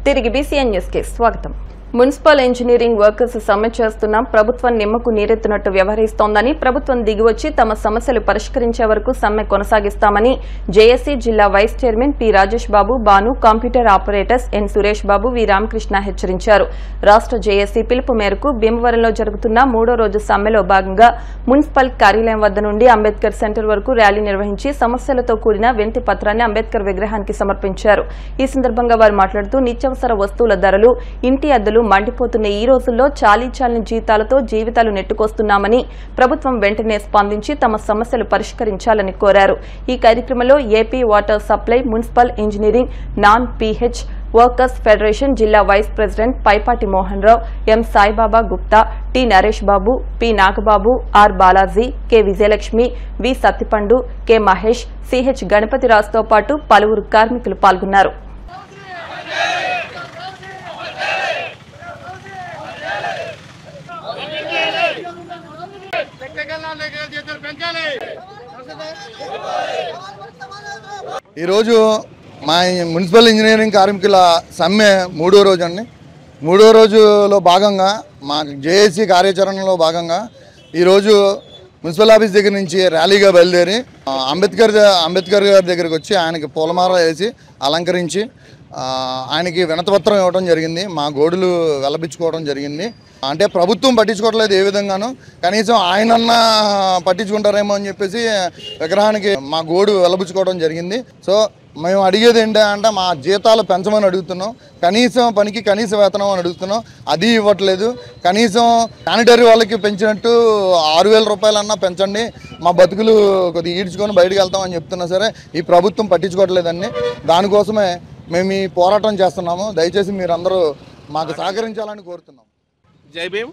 తిరిగి BCN news కి స్వాగతం. మున్సిపల్ ఇంజనీరింగ్ వర్కర్స్ సమ్మె చేస్తున్నాం, ప్రభుత్వం నిమ్మకు నీరెత్తినట్టు వ్యవహరిస్తోందని, ప్రభుత్వం దిగివచ్చి తమ సమస్యలు పరిష్కరించే వరకు సమ్మె కొనసాగిస్తామని జేఏసీ జిల్లా వైస్ చైర్మన్ పి రాజేష్ బాబు, బాను, కంప్యూటర్ ఆపరేటర్స్ ఎన్ సురేష్ బాబు, వి రామకృష్ణ హెచ్చరించారు. రాష్ట్ర జేఏసీ పిలుపు మేరకు భీమవరంలో జరుగుతున్న 3వ రోజు సమ్మెలో భాగంగా మున్సిపల్ కార్యాలయం వద్ద నుండి అంబేద్కర్ సెంటర్ వరకు ర్యాలీ నిర్వహించి సమస్యలతో కూడిన వినతి పత్రాన్ని అంబేద్కర్ విగ్రహానికి సమర్పించారు. ఈ సందర్భంగా వారు మాట్లాడుతూ నిత్యావసర వస్తువుల ధరలు, ఇంటి అద్దెలు మండిపోతున్న ఈ రోజుల్లో చాలీచాలని జీతాలతో జీవితాలు నెట్టుకొస్తున్నామని, ప్రభుత్వం వెంటనే స్పందించి తమ సమస్యలు పరిష్కరించాలని కోరారు. ఈ కార్యక్రమంలో AP water supply, municipal engineering, non PH workers federation జిల్లా vice president Paipati Mohan Rao, M Saibaba Gupta, T Naresh Babu, P Nagababu, R Balaji, K Vijayalakshmi, V Sattipandu, K Mahesh, CH గణపతిరాజుతో పాటు పలువురు కార్మికులు పాల్గొన్నారు. ఈరోజు మా మున్సిపల్ ఇంజనీరింగ్ కార్మికుల సమ్మె 3వ రోజు అండి. 3వ రోజులో భాగంగా మా జేఏసీ కార్యాచరణలో భాగంగా ఈరోజు మున్సిపల్ ఆఫీస్ దగ్గర నుంచి ర్యాలీగా బయలుదేరి అంబేద్కర్ గారి దగ్గరికి వచ్చి ఆయనకి పూలమాల వేసి అలంకరించి ఆయనకి వినతిపత్రం ఇవ్వడం జరిగింది. మా గోడులు వెల్లబిచ్చుకోవడం జరిగింది. అంటే ప్రభుత్వం పట్టించుకోవట్లేదు ఏ విధంగానూ, కనీసం ఆయనన్నా పట్టించుకుంటారేమో అని చెప్పేసి విగ్రహానికి మా గోడు వెల్లబుచ్చుకోవడం జరిగింది. సో మేము అడిగేది ఏంటంటే మా జీతాలు పెంచమని అడుగుతున్నాం, కనీసం పనికి కనీస వేతనం అని అడుగుతున్నాం, అది ఇవ్వట్లేదు. కనీసం శానిటరీ వాళ్ళకి పెంచినట్టు 6,000 రూపాయలన్నా పెంచండి, మా బతుకులు కొద్దిగా ఈడ్చుకొని బయటకు వెళ్తామని చెప్తున్నా సరే ఈ ప్రభుత్వం పట్టించుకోవట్లేదండి. దానికోసమే మేము ఈ పోరాటం చేస్తున్నాము. దయచేసి మీరందరూ మాకు సహకరించాలని కోరుతున్నాం. జై భీమ్.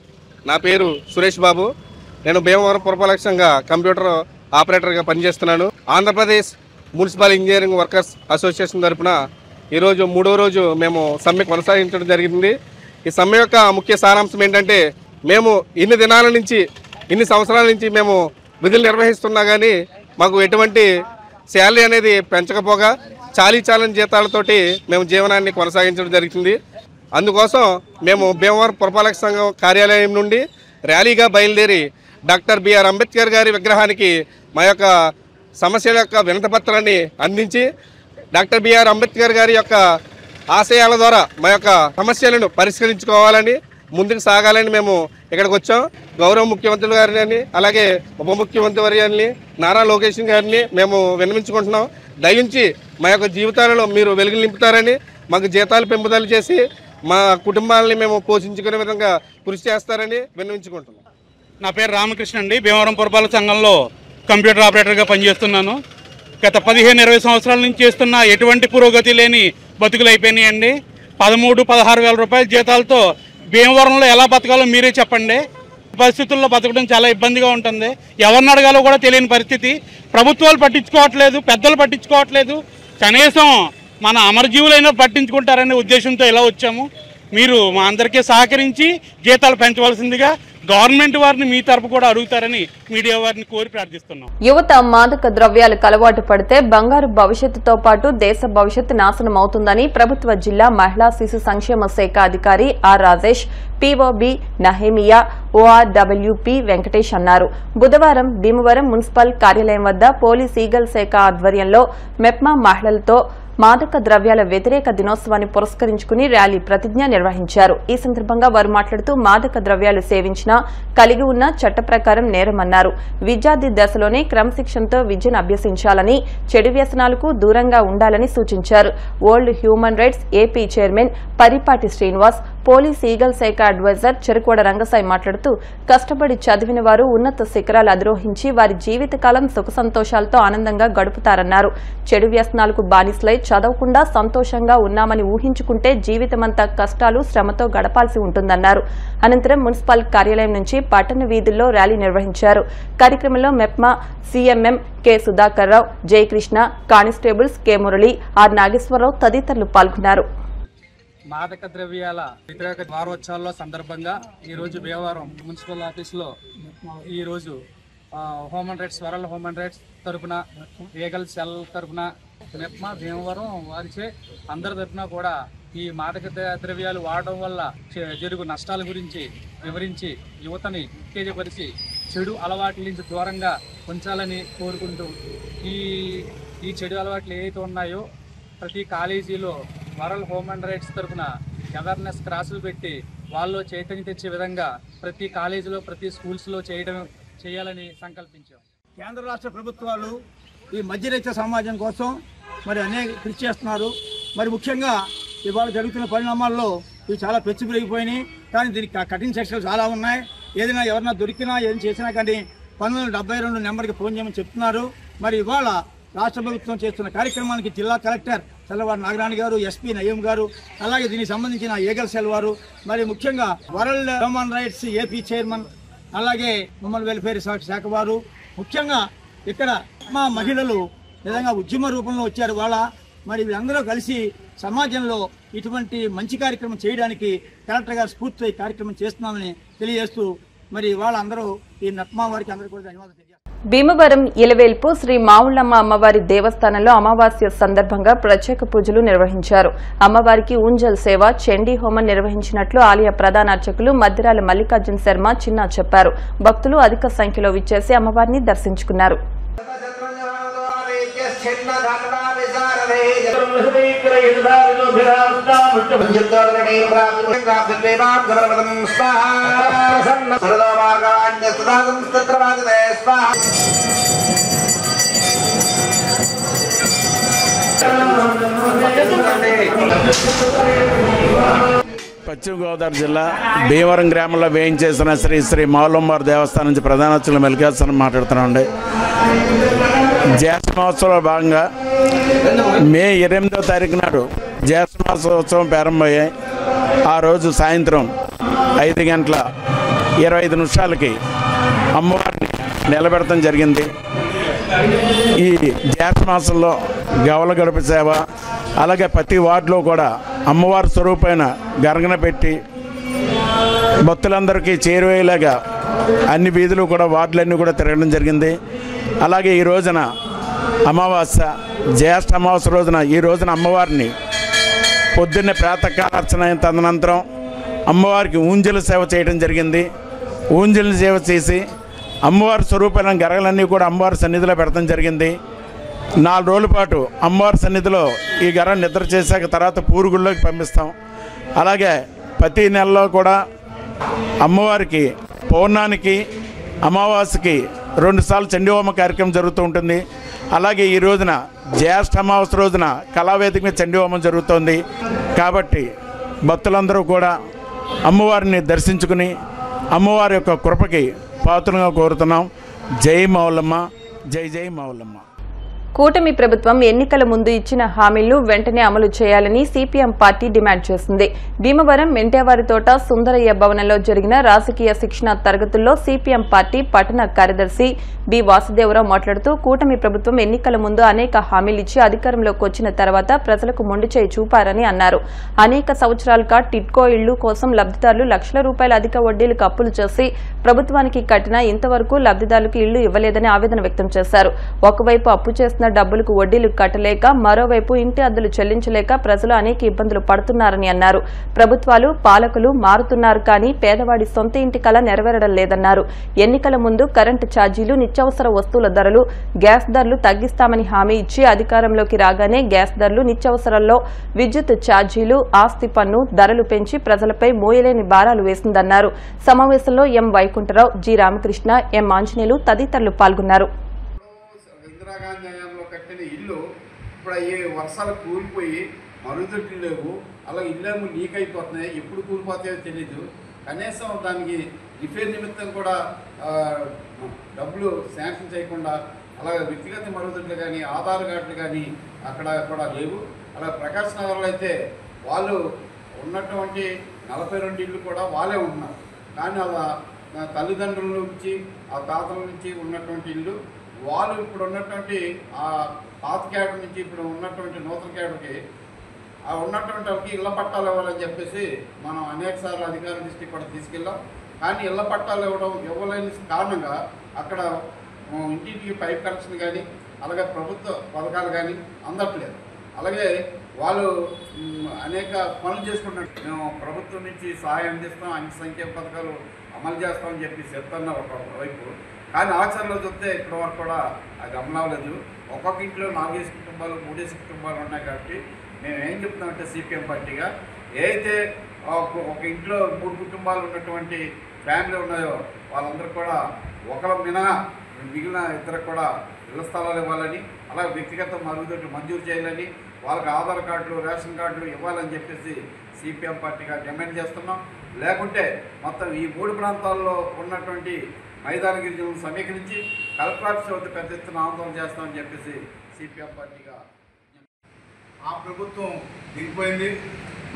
నా పేరు సురేష్ బాబు. నేను భీమవరం పురపాలక సంఘ కంప్యూటర్ ఆపరేటర్గా పనిచేస్తున్నాను. Andhra Pradesh municipal engineering workers association తరఫున ఈరోజు 3వ రోజు మేము సమ్మె కొనసాగించడం జరిగింది. ఈ సమ్మె యొక్క ముఖ్య సారాంశం ఏంటంటే, మేము ఇన్ని దినాల నుంచి, ఇన్ని సంవత్సరాల నుంచి మేము విధులు నిర్వహిస్తున్నా కానీ మాకు ఎటువంటి శాలరీ అనేది పెంచకపోగా చాలీచాలని జీతాలతోటి మేము జీవనాన్ని కొనసాగించడం జరుగుతుంది. అందుకోసం మేము భీమవరం పురపాలక సంఘం కార్యాలయం నుండి ర్యాలీగా బయలుదేరి డాక్టర్ బిఆర్ అంబేద్కర్ గారి విగ్రహానికి మా యొక్క సమస్యల యొక్క వినతిపత్రాన్ని అందించి డాక్టర్ బిఆర్ అంబేద్కర్ గారి యొక్క ఆశయాల ద్వారా మా యొక్క సమస్యలను పరిష్కరించుకోవాలని, ముందుకు సాగాలని మేము ఇక్కడికి వచ్చాం. గౌరవ ముఖ్యమంత్రి గారిని, అలాగే ఉప ముఖ్యమంత్రి వర్యాన్ని, నారా లోకేష్ గారిని మేము విన్నవించుకుంటున్నాం. దయించి మా యొక్క జీవితాలలో మీరు వెలుగులు నింపుతారని, మాకు జీతాలు పెంపుదల చేసి మా కుటుంబాలని మేము పోషించుకునే విధంగా కృషి చేస్తారని విన్నవించుకుంటున్నాం. నా పేరు రామకృష్ణ అండి. భీమవరం పురపాలక సంఘంలో కంప్యూటర్ ఆపరేటర్గా పనిచేస్తున్నాను. గత 15-20 సంవత్సరాల నుంచి చేస్తున్న ఎటువంటి పురోగతి లేని బతుకులు అయిపోయినాయండి. 13-16 వేల రూపాయల జీతాలతో భీమవరంలో ఎలా బతకాలో మీరే చెప్పండి. పరిస్థితుల్లో బతకడం చాలా ఇబ్బందిగా ఉంటుంది. ఎవరిని అడగాలో కూడా తెలియని పరిస్థితి. ప్రభుత్వాలు పట్టించుకోవట్లేదు, పెద్దలు పట్టించుకోవట్లేదు. కనీసం మన అమరజీవులైనా పట్టించుకుంటారనే ఉద్దేశంతో ఇలా వచ్చాము. మీరు మా అందరికీ సహకరించి జీతాలు పెంచవలసిందిగా గవర్నమెంట్ వారిని మీ తరపు కూడా అడుగుతారని మీడియా వారిని కోరి ప్రార్థిస్తున్నాం. యువత మాదక ద్రవ్యాలకు అలవాటు పడితే బంగారు భవిష్యత్తుతో పాటు దేశ భవిష్యత్తు నాశనం అవుతుందని ప్రభుత్వ జిల్లా మహిళా శిశు సంక్షేమ శాఖ అధికారి ఆర్ రాజేష్, పీఓబీ నహేమియా, ఓఆర్డబ్ల్యూపీ వెంకటేష్ అన్నారు. బుధవారం భీమవరం మున్సిపల్ కార్యాలయం వద్ద పోలీస్ ఈగల్ శాఖ ఆధ్వర్యంలో మెప్మా మహిళలతో మాదక ద్రవ్యాల వ్యతిరేక దినోత్సవాన్ని పురస్కరించుకుని ర్యాలీ ప్రతిజ్ఞ నిర్వహించారు. ఈ సందర్భంగా వారు మాట్లాడుతూ మాదక ద్రవ్యాలు సేవించినా, కలిగి ఉన్న చట్ట ప్రకారం నేరమన్నారు. విద్యార్థి దశలోనే క్రమశిక్షణతో విద్యను అభ్యసించాలని, చెడు వ్యసనాలకు దూరంగా ఉండాలని సూచించారు. World human rights AP chairman పరిపాటి శ్రీనివాస్, పోలీస్ ఈగల్ శాఖ అడ్వైజర్ చెరుకోడ రంగసాయి మాట్లాడుతూ, కష్టపడి చదివిన వారు ఉన్నత శిఖరాలు అధిరోహించి వారి జీవితకాలం సుఖ సంతోషాలతో ఆనందంగా గడుపుతారన్నారు. చెడు వ్యసనాలకు బానిసలై చదవకుండా సంతోషంగా ఉన్నామని ఊహించుకుంటే జీవితమంతా కష్టాలు, శ్రమతో గడపాల్సి ఉంటుందన్నారు. అనంతరం మున్సిపల్ కార్యాలయం నుంచి పట్టణ వీధుల్లో ర్యాలీ నిర్వహించారు. కార్యక్రమంలో MEPMA CMM K Sudhakar Rao, Jayakrishna, constables K Murali, R Nageswararao తదితరులు పాల్గొన్నారు. మాదక ద్రవ్యాల వ్యతిరేక వారోత్సవాల్లో సందర్భంగా ఈరోజు భీమవరం మున్సిపల్ ఆఫీసులో ఈరోజు human rights, world human rights తరఫున, లీగల్ సెల్ తరఫున, మెప్మా భీమవరం వారిచే అందరి తరఫున కూడా ఈ మాదక ద్రవ్యాలు వాడడం వల్ల జరుగు నష్టాల గురించి వివరించి యువతని ఉత్తేజపరిచి చెడు అలవాట్ల నుంచి దూరంగా ఉంచాలని కోరుకుంటూ ఈ చెడు అలవాట్లు ఏవైతే ఉన్నాయో ప్రతి కాలేజీలో వరల్డ్ హ్యూమన్ రైట్స్ తరఫున అవేర్నెస్ క్లాసులు పెట్టి వాళ్ళు చైతన్యం తెచ్చే విధంగా ప్రతి కాలేజీలో ప్రతి స్కూల్స్లో చేయాలని సంకల్పించాం. కేంద్ర రాష్ట్ర ప్రభుత్వాలు ఈ మధ్యరేఖ సమాజం కోసం మరి అనేక కృషి చేస్తున్నారు. మరి ముఖ్యంగా ఇవాళ జరుగుతున్న పరిణామాల్లో ఇవి చాలా పెరిగిపోయినాయి. కానీ దీనికి కఠిన శిక్షలు చాలా ఉన్నాయి. ఏదైనా ఎవరైనా దొరికినా ఏం చేసినా కానీ 1972 నెంబర్కి ఫోన్ చేయమని చెప్తున్నారు. మరి ఇవాళ రాష్ట్ర ప్రభుత్వం చేస్తున్న కార్యక్రమానికి జిల్లా కలెక్టర్ చల్లవారి నాగరాణి గారు, ఎస్పీ నయీం గారు, అలాగే దీనికి సంబంధించిన ఏగల్ సెల్ వారు, మరి ముఖ్యంగా world human rights AP chairman, అలాగే హ్యూమన్ వెల్ఫేర్ శాఖ వారు, ముఖ్యంగా ఇక్కడ మా మహిళలు నిజంగా ఉద్యమ రూపంలో వచ్చారు. వాళ్ళ మరి వీళ్ళందరూ కలిసి సమాజంలో ఇటువంటి మంచి కార్యక్రమం చేయడానికి కలెక్టర్ గారు స్ఫూర్తితో ఈ కార్యక్రమం చేస్తున్నామని తెలియజేస్తూ మరి వాళ్ళందరూ ఈ నట్మా వారికి అందరూ కూడా ధన్యవాదాలు తెలియజేస్తారు. భీమవరం ఇలవేల్పు శ్రీ మావుళ్ళమ్మ అమ్మవారి దేవస్థానంలో అమావాస్య సందర్భంగా ప్రత్యేక పూజలు నిర్వహించారు. అమ్మవారికి ఊంజల్ సేవ, చండీ హోమం నిర్వహించినట్లు ఆలయ ప్రధాన అర్చకులు మద్దిరాల మల్లికార్జున శర్మ చిన్న చెప్పారు. భక్తులు అధిక సంఖ్యలో విచ్చేసి అమ్మవారిని దర్శించుకున్నారు. పశ్చిమ గోదావరి జిల్లా భీమవరం గ్రామంలో వేయించేసిన శ్రీ మావుళ్ళమ్మ దేవస్థానం నుంచి ప్రధాన అర్చకులు మల్లికార్జున మాట్లాడుతున్నామండి. జ్యేష్ఠ మహోత్సవంలో భాగంగా మే 8వ తారీఖు నాడు జ్యేష్ఠ మహోత్సవం ప్రారంభమయ్యాయి. ఆ రోజు సాయంత్రం 5:25 అమ్మవారిని నిలబెడతాం జరిగింది. ఈ జ్యేష్ఠ మాసంలో గవల గడప సేవ, అలాగే ప్రతి వార్డులో కూడా అమ్మవారి స్వరూపమైన గరగన పెట్టి భక్తులందరికీ చేరువయ్యేలాగా అన్ని వీధులు కూడా వార్డులన్నీ కూడా తిరగడం జరిగింది. అలాగే ఈ రోజున అమావాస్య, జ్యేష్ఠ అమావాస్య రోజున ఈ రోజున అమ్మవారిని పొద్దున్నే ప్రాతకాల అర్చన అయిన తదనంతరం అమ్మవారికి ఊంజల సేవ చేయడం జరిగింది. ఊంజల సేవ చేసి అమ్మవారి స్వరూపమైన గరగలన్నీ కూడా అమ్మవారి సన్నిధిలో పెడతాం జరిగింది. 4 రోజుల పాటు అమ్మవారి సన్నిధిలో ఈ గర నిద్ర చేశాక తర్వాత పూరుగుల్లోకి పంపిస్తాం. అలాగే ప్రతి నెలలో కూడా అమ్మవారికి పౌర్ణానికి, అమావాస్యకి 2 సార్లు చండీహోమ కార్యక్రమం జరుగుతూ ఉంటుంది. అలాగే ఈ రోజున జ్యేష్ఠ అమావాస్య రోజున కళావేదిక మీద చండీహోమం జరుగుతోంది. కాబట్టి భక్తులందరూ కూడా అమ్మవారిని దర్శించుకుని అమ్మవారి యొక్క కృపకి పాత్రగా కోరుతున్నాం. జై మావుళ్ళమ్మ, జై జై మావుళ్ళమ్మ. కూటమి ప్రభుత్వం ఎన్నికల ముందు ఇచ్చిన హామీలను వెంటనే అమలు చేయాలని సిపిఎం పార్టీ డిమాండ్ చేసింది. భీమవరం మెంటేవారితోట సుందరయ్య భవనంలో జరిగిన రాజకీయ శిక్షణ తరగతుల్లో సిపిఎం పార్టీ పట్టణ కార్యదర్శి బి వాసుదేవరావు మాట్లాడుతూ కూటమి ప్రభుత్వం ఎన్నికల ముందు అనేక హామీలిచ్చి అధికారంలోకి వచ్చిన తర్వాత ప్రజలకు మొండిచేయి చూపారని అన్నారు. అనేక సంవత్సరాలుగా టిడ్కో ఇళ్లు కోసం లబ్దిదారులు లక్షల రూపాయల అధిక వడ్డీలకు అప్పులు చేసి ప్రభుత్వానికి కట్టినా ఇంతవరకు లబ్దిదారులకు ఇళ్లు ఇవ్వలేదని ఆవేదన వ్యక్తం చేశారు. ఒకవైపు అప్పు చేసిన డబ్బులకు వడ్డీలు కట్టలేక, మరోవైపు ఇంటి అద్దెలు చెల్లించలేక ప్రజలు అనేక ఇబ్బందులు పడుతున్నారని అన్నారు. ప్రభుత్వాలు, పాలకులు మారుతున్నారు కానీ పేదవాడి సొంత ఇంటి కల నెరవేరడం లేదన్నారు. ఎన్నికల ముందు కరెంటు ఛార్జీలు, నిత్యావసర వస్తువుల ధరలు, గ్యాస్ ధరలు తగ్గిస్తామని హామీ ఇచ్చి అధికారంలోకి రాగానే గ్యాస్ ధరలు, నిత్యావసరాల్లో విద్యుత్ ఛార్జీలు, ఆస్తి పన్ను ధరలు పెంచి ప్రజలపై మోయలేని భారాలు వేసిందన్నారు. సమావేశంలో ఎం వైకుంఠరావు, జి రామకృష్ణ, ఎం ఆంజనేయులు తదితరులు పాల్గొన్నారు. ఇందిరాగాంధీ హయాంలో కట్టిన ఇల్లు ఇప్పుడు అయ్యే వర్షాలు కూలిపోయి మరుగుదొడ్లు లేవు, అలా ఇల్లేమో లీక్ అయిపోతున్నాయి, ఎప్పుడు కూలిపోతాయో తెలీదు. కనీసం దానికి రిపేర్ నిమిత్తం కూడా డబ్బులు శాంక్షన్ చేయకుండా, అలాగే వ్యక్తిగత మరుగుదొడ్లు కానీ ఆధార్ కార్డులు కానీ అక్కడ కూడా లేవు. అలా ప్రకాశ్ నగర్లో అయితే వాళ్ళు ఉన్నటువంటి 42 ఇళ్ళు కూడా వాళ్ళే ఉంటున్నారు. కానీ అలా తల్లిదండ్రుల నుంచి, ఆ తాతల నుంచి ఉన్నటువంటి ఇల్లు వాళ్ళు ఇప్పుడు ఉన్నటువంటి ఆ పాత క్యాడర్ నుంచి ఇప్పుడు ఉన్నటువంటి నూతన క్యాడర్కి ఆ ఉన్నటువంటి వాళ్ళకి ఇళ్ల పట్టాలు ఇవ్వాలని చెప్పేసి మనం అనేక సార్లు అధికారుల దృష్టికి కూడా తీసుకెళ్ళాం. కానీ ఇళ్ల పట్టాలు ఇవ్వలేని కారణంగా అక్కడ ఇంటింటికి పైప్ కనెక్షన్ కానీ, అలాగే ప్రభుత్వ పథకాలు కానీ అందట్లేదు. అలాగే వాళ్ళు అనేక పనులు చేసుకుంటున్నారు. మేము ప్రభుత్వం నుంచి సహాయం అందిస్తాం, అన్ని సంక్షేమ పథకాలు అమలు చేస్తామని చెప్పి చెప్తున్నారు ఒకవైపు. కానీ ఆచరణలో చూస్తే ఇప్పటి వరకు కూడా అది అమలు అవ్వలేదు. ఒక్కొక్క ఇంట్లో 4 కుటుంబాలు 3 కుటుంబాలు ఉన్నాయి. కాబట్టి మేము ఏం చెప్తామంటే సిపిఎం పార్టీగా ఏదైతే ఒక ఇంట్లో 3 కుటుంబాలు ఉన్నటువంటి ఫ్యామిలీ ఉన్నాయో వాళ్ళందరూ కూడా ఒకరు మినహా మిగిలిన ఇద్దరు కూడా ఇళ్ల స్థలాలు ఇవ్వాలని, అలా వ్యక్తిగత మరుగుదొడ్లు మంజూరు చేయాలని, వాళ్ళకి ఆధార్ కార్డులు రేషన్ కార్డులు ఇవ్వాలని చెప్పేసి సిపిఎం పార్టీగా డిమాండ్ చేస్తున్నాం. లేకుంటే మొత్తం ఈ 3 ప్రాంతాల్లో ఉన్నటువంటి మైదాన గిరిజనులను సమీకరించి కలెక్టర్ ఆఫీస్ వద్ద పెద్ద ఎత్తున ఆందోళన చేస్తామని చెప్పేసి సిపిఎం పార్టీగా. ఆ ప్రభుత్వం దిగిపోయింది.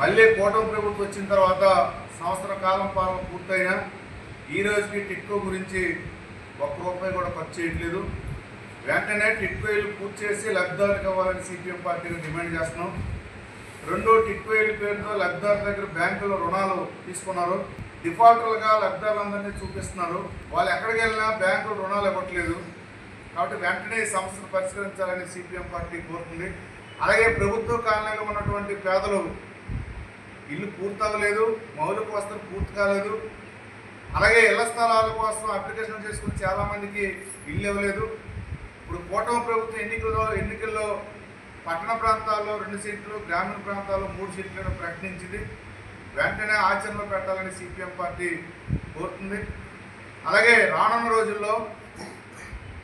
మళ్ళీ కూటమి ప్రభుత్వం వచ్చిన తర్వాత సంవత్సర కాలం పాలన పూర్తయినా ఈ రోజుకి టిట్కో గురించి ₹1 కూడా ఖర్చు చేయట్లేదు. వెంటనే టిట్కో ఇల్లు పూర్తి చేసి లబ్ధిదారులకు ఇవ్వాలని సిపిఎం పార్టీగా డిమాండ్ చేస్తున్నాం. 2 టిట్కో ఇల్లు పేరుతో లబ్ధిదారుల దగ్గర బ్యాంకులో రుణాలు తీసుకున్నారు. డిఫాల్టర్లుగా లబ్ధిదారులందరినీ చూపిస్తున్నారు. వాళ్ళు ఎక్కడికి వెళ్ళినా బ్యాంకులు రుణాలు ఇవ్వట్లేదు. కాబట్టి వెంటనే ఈ సమస్యను పరిష్కరించాలని సిపిఎం పార్టీ కోరుతుంది. అలాగే ప్రభుత్వ కాలనీలో ఉన్నటువంటి పేదలు ఇల్లు పూర్తవలేదు, మౌలిక వసతులు పూర్తి కాలేదు. అలాగే ఇళ్ల స్థలాల కోసం అప్లికేషన్ చేసుకుని చాలామందికి ఇల్లు ఇవ్వలేదు. ఇప్పుడు కూటమి ప్రభుత్వం ఎన్నికల్లో పట్టణ ప్రాంతాల్లో 2 సీట్లు, గ్రామీణ ప్రాంతాల్లో 3 సీట్లను ప్రకటించింది. వెంటనే ఆచరణలో పెట్టాలని సిపిఎం పార్టీ కోరుతుంది. అలాగే రానున్న రోజుల్లో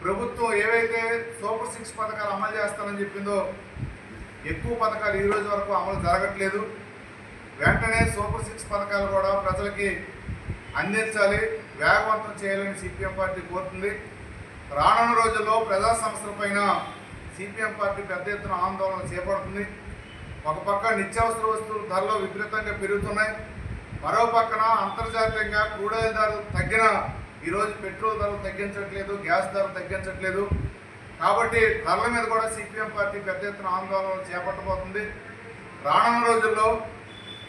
ప్రభుత్వం ఏవైతే సూపర్ 6 పథకాలు అమలు చేస్తానని చెప్పిందో ఎక్కువ పథకాలు ఈ రోజు వరకు అమలు జరగట్లేదు. వెంటనే సూపర్ 6 పథకాలు కూడా ప్రజలకి అందించాలి, వేగవంతం చేయాలని సిపిఎం పార్టీ కోరుతుంది. రానున్న రోజుల్లో ప్రజా సమస్యలపైన సిపిఎం పార్టీ పెద్ద ఎత్తున ఆందోళన చేపడుతుంది. ఒక పక్క నిత్యావసర వస్తువుల ధరలు విపరీతంగా పెరుగుతున్నాయి. మరో పక్కన అంతర్జాతీయంగా క్రూడ్ ఆయిల్ ధరలు తగ్గిన ఈరోజు పెట్రోల్ ధరలు తగ్గించట్లేదు, గ్యాస్ ధరలు తగ్గించట్లేదు. కాబట్టి ధరల మీద కూడా సిపిఎం పార్టీ పెద్ద ఎత్తున ఆందోళన చేపట్టబోతుంది. రానున్న రోజుల్లో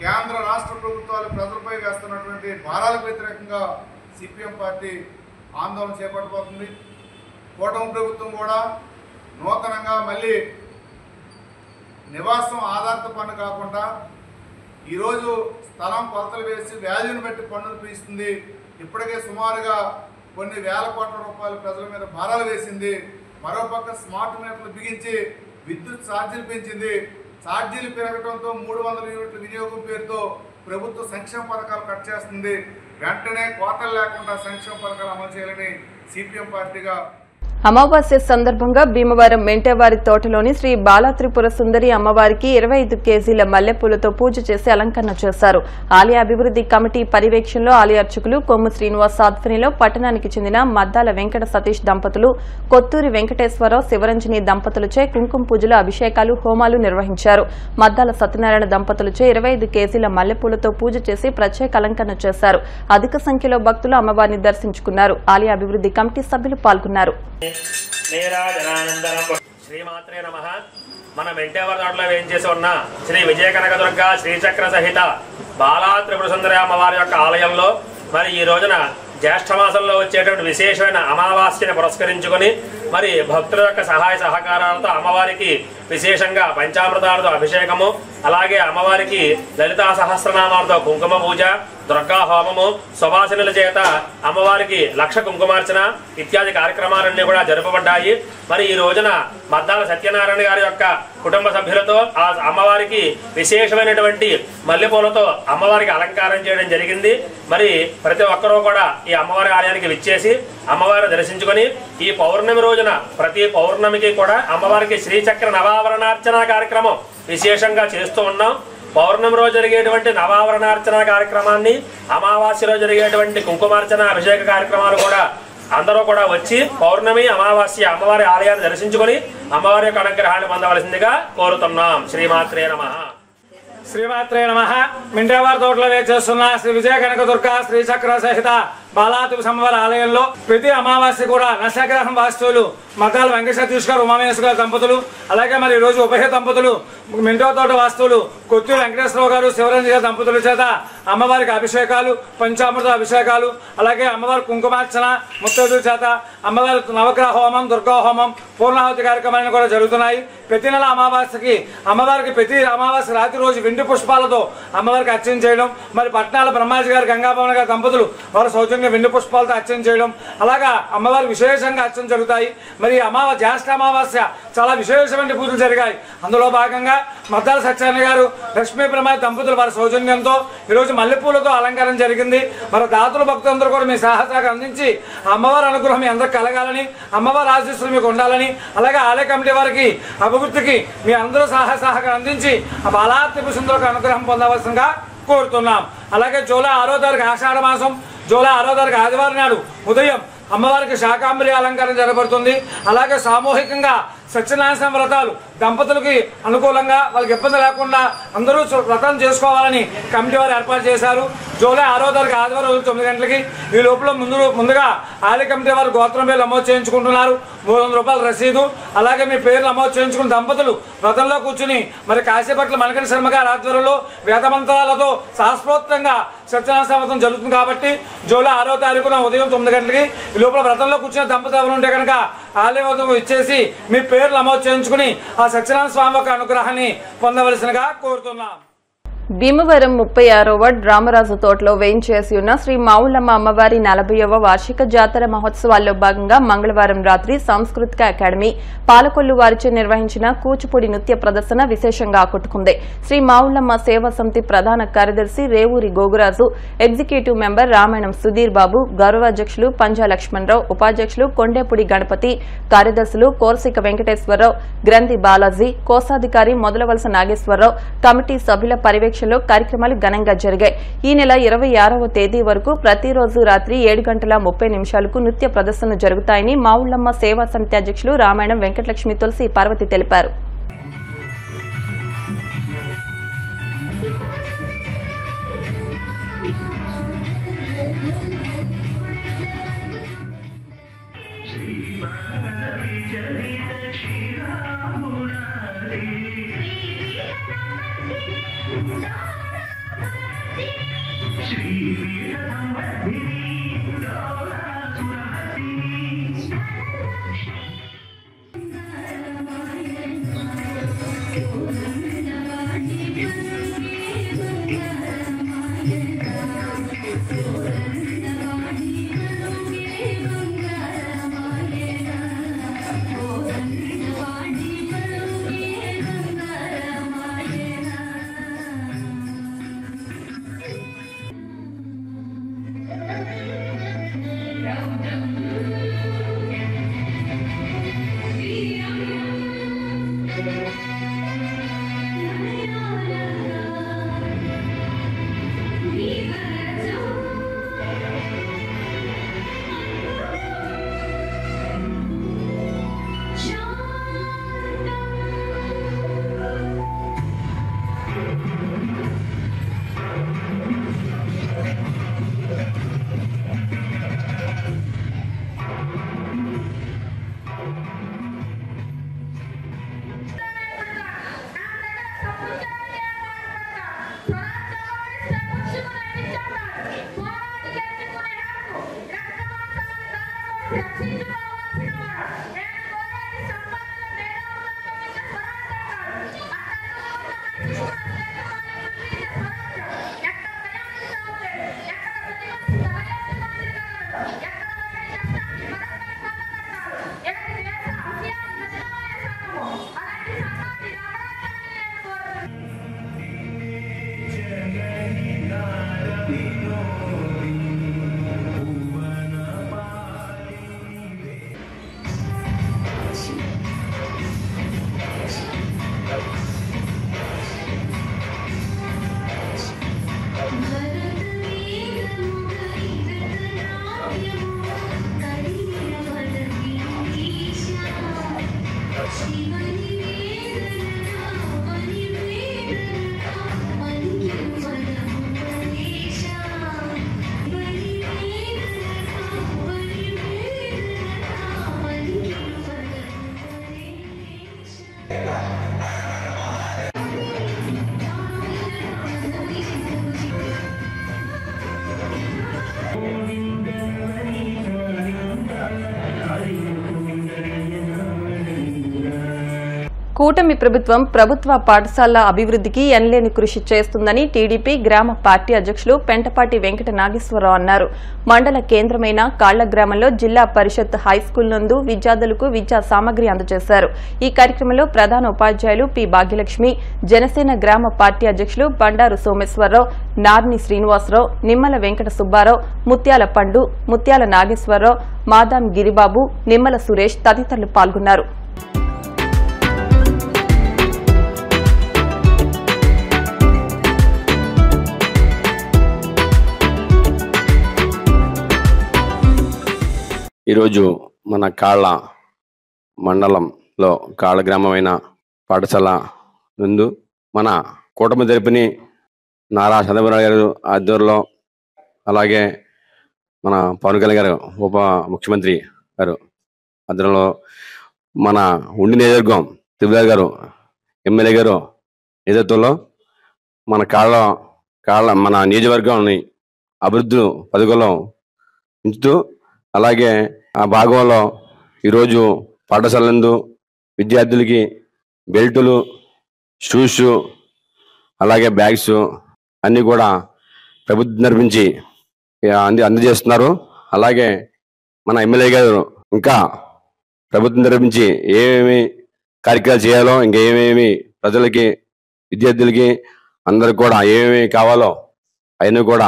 కేంద్ర రాష్ట్ర ప్రభుత్వాలు ప్రజలపై వేస్తున్నటువంటి భారాలకు వ్యతిరేకంగా సిపిఎం పార్టీ ఆందోళన చేపట్టబోతుంది. కూటమి ప్రభుత్వం కూడా నూతనంగా మళ్ళీ నివాసం ఆధారిత పన్ను కాకుండా ఈరోజు స్థలం కొలతలు వేసి వ్యాల్యూని బట్టి పన్నులు పెంచుతుంది. ఇప్పటికే సుమారుగా కొన్ని వేల కోట్ల రూపాయలు ప్రజల మీద భారాలు వేసింది. మరోపక్క స్మార్ట్ మీటర్లు బిగించి విద్యుత్ ఛార్జీలు పెంచింది. ఛార్జీలు పెరగడంతో 300 యూనిట్ల వినియోగం పేరుతో ప్రభుత్వ సంక్షేమ పథకాలు కట్ చేస్తుంది. వెంటనే కోతలు లేకుండా సంక్షేమ పథకాలు అమలు చేయాలని సిపిఎం పార్టీగా. అమావాస్య సందర్భంగా భీమవరం మెంటేవారి తోటలోని శ్రీ బాలాత్రిపుర సుందరి అమ్మవారికి 25 కేజీల మల్లెపూలతో పూజ చేసి అలంకరణ చేశారు. ఆలయ అభివృద్ధి కమిటీ పర్యవేక్షణలో ఆలయ అర్చకులు కొమ్ము శ్రీనివాస్ ఆధ్వర్యంలో పట్టణానికి చెందిన మద్దాల వెంకట సతీష్ దంపతులు, కొత్తూరి వెంకటేశ్వరరావు, శివరంజని దంపతులచే కుంకుమ పూజలు, అభిషేకాలు, హోమాలు నిర్వహించారు. మద్దాల సత్యనారాయణ దంపతులచే 25 కేజీల మల్లెపూలతో పూజ చేసి ప్రత్యేక అలంకరణ చేశారు. అధిక సంఖ్యలో భక్తులు అమ్మవారిని దర్శించుకున్నారు. ఆలయ అభివృద్ధి కమిటీ సభ్యులు పాల్గొన్నారు. శ్రీమాత్రే నమః. మన మెంటేవర్ తోటలో వేయించేసి ఉన్న శ్రీ విజయ కనకదుర్గ శ్రీచక్ర సహిత బాలా త్రిపుర సుందరి అమ్మవారి యొక్క ఆలయంలో మరి ఈ రోజున జ్యేష్ఠ మాసంలో వచ్చేటువంటి విశేషమైన అమావాస్యను పురస్కరించుకొని మరి భక్తుల యొక్క సహాయ సహకారాలతో అమ్మవారికి విశేషంగా పంచామృతాలతో అభిషేకము, అలాగే అమ్మవారికి లలితా సహస్రనామాలతో కుంకుమ పూజ, దుర్గా హోమము, సువాసినుల చేత అమ్మవారికి 1,00,000 కుంకుమార్చన ఇత్యాది కార్యక్రమాలన్నీ కూడా జరపబడ్డాయి. మరి ఈ రోజున మద్దాల సత్యనారాయణ గారి యొక్క కుటుంబ సభ్యులతో ఆ అమ్మవారికి విశేషమైనటువంటి మల్లెపూలతో అమ్మవారికి అలంకారం చేయడం జరిగింది. మరి ప్రతి ఒక్కరూ కూడా ఈ అమ్మవారి ఆలయానికి విచ్చేసి అమ్మవారిని దర్శించుకొని ఈ పౌర్ణమి రోజున ప్రతి పౌర్ణమికి కూడా అమ్మవారికి శ్రీచక్ర నవావరణార్చన కార్యక్రమం విశేషంగా చేస్తూ ఉన్నాం. పౌర్ణమి రోజు జరిగేటువంటి నవావరణార్చన కార్యక్రమాన్ని, అమావాస్య రోజు జరిగేటువంటి కుంకుమార్చన అభిషేక కార్యక్రమాలు కూడా అందరూ కూడా వచ్చి పౌర్ణమి అమావాస్య అమ్మవారి ఆలయాన్ని దర్శించుకొని అమ్మవారి యొక్క అనుగ్రహాన్ని పొందవలసిందిగా కోరుతున్నాం. శ్రీమాత్రే నమః. శ్రీమాత్రే నమః. మెంటేవారి తోటలో వేచేస్తున్న శ్రీ విజయ కనకదుర్గ శ్రీచక్ర సహిత బాలాత్రిపుర అమ్మవారి ఆలయంలో ప్రతి అమావాస్య కూడా నక్షగ్రహం వాస్తువులు మతాల వెంకట సతీష్ గారు ఉమామేశ్వర గారు దంపతులు, అలాగే మరి ఈ రోజు ఉభయ దంపతులు మింటో తోట వాస్తువులు కొత్తూరు వెంకటేశ్వరరావు గారు శివరంజన్ గారి దంపతుల చేత అమ్మవారికి అభిషేకాలు, పంచామృత అభిషేకాలు, అలాగే అమ్మవారి కుంకుమార్చన ముత్తైదుల చేత అమ్మవారి నవగ్రహ హోమం, దుర్గా హోమం, పూర్ణాహుతి కార్యక్రమాలను కూడా జరుగుతున్నాయి. ప్రతి నెల అమావాస్యకి అమ్మవారికి ప్రతి అమావాస్య రాత్రి రోజు వెండి పుష్పాలతో అమ్మవారికి అర్చన చేయడం, మరి పట్నాల బ్రహ్మాజీ గారు గంగాభవన్ గారి దంపతులు వారు సౌజన్యంగా వెండి పుష్పాలతో అర్చన చేయడం, అలాగా అమ్మవారి విశేషంగా అర్చన జరుగుతాయి. మరి జ్యేష్ఠ అమావాస్య చాలా విశేషమైన పూజలు జరిగాయి. అందులో భాగంగా మద్దాల సత్యనారాయణ గారు లక్ష్మీ బ్రహ్మ దంపతులు వారి సౌజన్యంతో ఈరోజు మల్లెపూలతో అలంకారం జరిగింది. మరి దాతలు భక్తులందరూ కూడా మీ సహాయత అందించి అమ్మవారి అనుగ్రహం మీ అందరికి కలగాలని, అమ్మవారి ఆశీస్సులు మీకు ఉండాలని, అలాగే ఆలయ కమిటీ వారికి అభివృద్ధికి మీ అందరూ సహాయక అందించి ఆ బాలాత్రిపుర సుందరికి అనుగ్రహం పొందవలసిందిగా కోరుతున్నాం. అలాగే జూలై 6వ తారీఖు ఆషాఢ మాసం జూలై 6వ తారీఖు ఆదివారం నాడు ఉదయం అమ్మవారికి శాకాంబరి అలంకారం జరగబడుతుంది. అలాగే సామూహికంగా సత్యనారాయణ వ్రతాలు దంపతులకి అనుకూలంగా వాళ్ళకి ఇబ్బంది లేకుండా అందరూ వ్రతం చేసుకోవాలని కమిటీ వారు ఏర్పాటు చేశారు. జూలై 6వ తారీఖు ఆదివారం రోజు 9 గంటలకి. ఈ లోపల ముందుగా ఆలయ కమిటీ వారు గోత్రం పేర్లు నమోదు చేయించుకుంటున్నారు. 300 రూపాయల రసీదు, అలాగే మీ పేర్లు నమోదు చేయించుకున్న దంపతులు వ్రతంలో కూర్చుని మరి కాశీపట్ల మణికంఠ శర్మ గారి ఆధ్వర్యంలో వేదమంత్రాలతో శాస్త్రోక్తంగా సత్యనారాయణ వ్రతం జరుగుతుంది. కాబట్టి జూలై 6వ తారీఖున ఉదయం 9 గంటలకి ఈ లోపల వ్రతంలో కూర్చున్న దంపతులు ఎవరు ఉంటే కనుక ఆలయ వద్దకు ఇచ్చేసి మీ పేర్లు నమోదు చేయించుకుని ఆ సత్యనారాయణ స్వామి యొక్క అనుగ్రహాన్ని పొందవలసినగా కోరుతున్నాం. భీమవరం 36వ వార్డ్ రామరాజు తోటలో వేయించేసి ఉన్న శ్రీ మావులమ్మ అమ్మవారి 40వ వార్షిక జాతర మహోత్సవాల్లో భాగంగా మంగళవారం రాత్రి సాంస్కృతిక అకాడమీ పాలకొల్లు వారిచే నిర్వహించిన కూచిపూడి నృత్య ప్రదర్శన విశేషంగా ఆకట్టుకుంది. శ్రీ మావులమ్మ సేవా సమితి ప్రధాన కార్యదర్శి రేవూరి గోగురాజు, ఎగ్జిక్యూటివ్ మెంబర్ రామాయణం సుధీర్ బాబు, గౌరవాధ్యక్షులు పంజా లక్ష్మణరావు, ఉపాధ్యక్షులు కొండేపూడి గణపతి, కార్యదర్శులు కోర్సిక వెంకటేశ్వరరావు, గ్రంథి బాలాజీ, కోశాధికారి మొదలవలస నాగేశ్వరరావు, కమిటీ సభ్యుల పర్యవేక్షణ కార్యక్రమాలు ఘనంగా జరిగాయి. ఈ నెల 26వ తేదీ వరకు ప్రతిరోజు రాత్రి 7:30 నృత్య ప్రదర్శనలు జరుగుతాయని మావులమ్మ సేవా సమితి అధ్యక్షులు రామాయణం వెంకటలక్ష్మి తులసి పార్వతి తెలిపారు. కూటమి ప్రభుత్వం ప్రభుత్వ పాఠశాలల అభివృద్ధికి ఎనలేని కృషి చేస్తుందని టీడీపీ గ్రామ పార్టీ అధ్యక్షులు పెంటపాటి వెంకట నాగేశ్వరరావు అన్నారు. మండల కేంద్రమైన కాళ్ల గ్రామంలో జిల్లా పరిషత్ హైస్కూల్ నందు విద్యార్థులకు విద్యా సామగ్రి అందజేశారు. ఈ కార్యక్రమంలో ప్రధాన ఉపాధ్యాయులు పి భాగ్యలక్ష్మి, జనసేన గ్రామ పార్టీ అధ్యక్షులు బండారు సోమేశ్వరరావు, నార్ని శ్రీనివాసరావు, నిమ్మల వెంకట సుబ్బారావు, ముత్యాల పండు, ముత్యాల నాగేశ్వరరావు, మాదాం గిరిబాబు, నిమ్మల సురేష్ తదితరులు పాల్గొన్నారు. ఈరోజు మన కాళ్ళ మండలంలో కాళ్ళ గ్రామమైన పాఠశాల నందు మన కూటమి తరపుని నారా చంద్రబాబు గారు ఆధ్వర్యంలో, అలాగే మన పవన్ కళ్యాణ్ గారు ఉప ముఖ్యమంత్రి గారు ఆధ్వర్యంలో, మన ఉండి నియోజకవర్గం త్రిపుర గారు ఎమ్మెల్యే గారు నేతృత్వంలో మన కాళ్ళ మన నియోజకవర్గాన్ని అభివృద్ధి పథకంలో ఉంచుతూ, అలాగే ఆ భాగంలో ఈరోజు పాఠశాల నందు విద్యార్థులకి బెల్టులు, షూస్, అలాగే బ్యాగ్స్ అన్నీ కూడా ప్రభుత్వం నిర్మించి అందజేస్తున్నారు. అలాగే మన ఎమ్మెల్యే గారు ఇంకా ప్రభుత్వం నిర్మించి ఏమేమి కార్యక్రమాలు చేయాలో, ఇంకేమేమి ప్రజలకి విద్యార్థులకి అందరికి కూడా ఏమేమి కావాలో అవన్నీ కూడా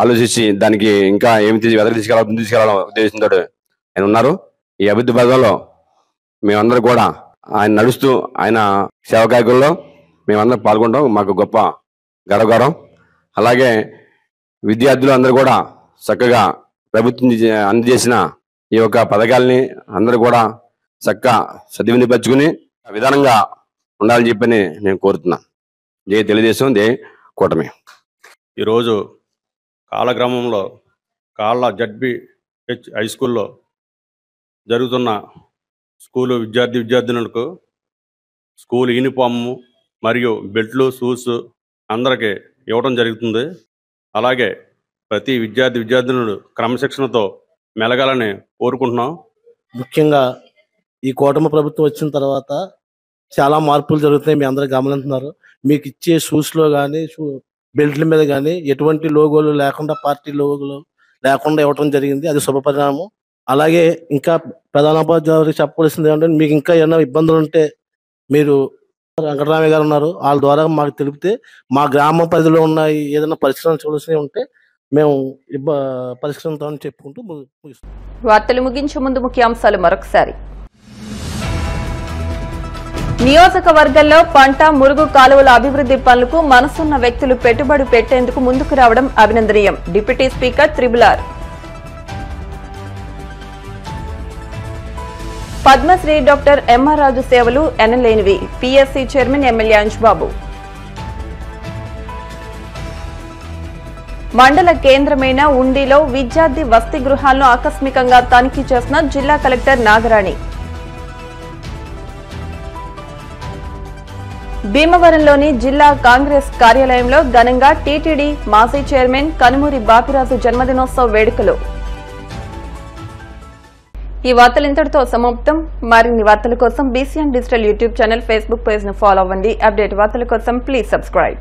ఆలోచించి దానికి ఇంకా ఏమి తీసుకెళ్ళాలో ఉద్దేశంతో ఆయన ఉన్నారు. ఈ అభివృద్ధి భాగంలో మేమందరం కూడా ఆయన నడుస్తూ ఆయన సేవా కార్యక్రమంలో మేమందరం పాల్గొంటాం. మాకు గొప్ప గర్వకారం. అలాగే విద్యార్థులు అందరూ కూడా చక్కగా ప్రభుత్వం అందజేసిన ఈ యొక్క పథకాలని అందరూ కూడా చక్కగా సద్వినియోగపరుచుకుని విధానంగా ఉండాలని చెప్పని నేను కోరుతున్నాను. జై తెలుగుదేశం, జై కూటమి. ఈరోజు కాళ్ళ గ్రామంలో కాళ్ళ జడ్బిహెచ్ హై స్కూల్లో జరుగుతున్న స్కూలు విద్యార్థినులకు స్కూల్ యూనిఫామ్ మరియు బెల్ట్లు, షూస్ అందరికీ ఇవ్వడం జరుగుతుంది. అలాగే ప్రతి విద్యార్థినుడు క్రమశిక్షణతో మెలగాలని కోరుకుంటున్నాం. ముఖ్యంగా ఈ కూటమి ప్రభుత్వం వచ్చిన తర్వాత చాలా మార్పులు జరుగుతున్నాయి. మీ అందరూ గమనిస్తున్నారు. మీకు ఇచ్చే షూస్లో కానీ బెల్ట్ల మీద కానీ ఎటువంటి లోగోలు లేకుండా, పార్టీ లోగోలు లేకుండా ఇవ్వడం జరిగింది. అది శుభపరిణామం. అలాగే ఇంకా ప్రధానోపాధ్యాయులకు చెప్పవలసింది ఏంటంటే, మీకు ఇంకా ఏమైనా ఇబ్బందులు ఉంటే మీరు వెంకటరామయ్య గారు ఉన్నారు, వాళ్ళ ద్వారా మాకు తెలిపితే మా గ్రామ పరిధిలో ఉన్న ఏదైనా పరిష్కరించవలసినవి ఉంటే మేము పరిష్కరిస్తామని చెప్పుకుంటూ ముగిస్తాం. వార్తలు ముగించే ముందు ముఖ్యాంశాలు మరొకసారి. నియోజకవర్గంలో పంట, మురుగు కాలువల అభివృద్ధి పనులకు మనసున్న వ్యక్తులు పెట్టుబడి పెట్టేందుకు ముందుకు రావడం అభినందనీయం. Deputy speaker triple R. Padmashri doctor MR Raju సేవలు ఎనలేనివి. PSC chairman MLA Anjababu. మండల కేంద్రమైన ఉండిలో విద్యార్థి వసతి గృహాలను ఆకస్మికంగా తనిఖీ చేసిన జిల్లా కలెక్టర్ నాగరాణి. భీమవరంలోని జిల్లా కాంగ్రెస్ కార్యాలయంలో ఘనంగా టీటీడీ మాజీ చైర్మన్ కనుమూరి బాపిరాజు జన్మదినోత్సవ వేడుకలు. ఈ వార్తలు ఇంతటితో సమాప్తం. మరిన్ని వార్తల కోసం BCN digital YouTube channel, Facebook page ను ఫాలో అవ్వండి. అప్డేట్ వార్తల కోసం ప్లీజ్ సబ్స్క్రైబ్.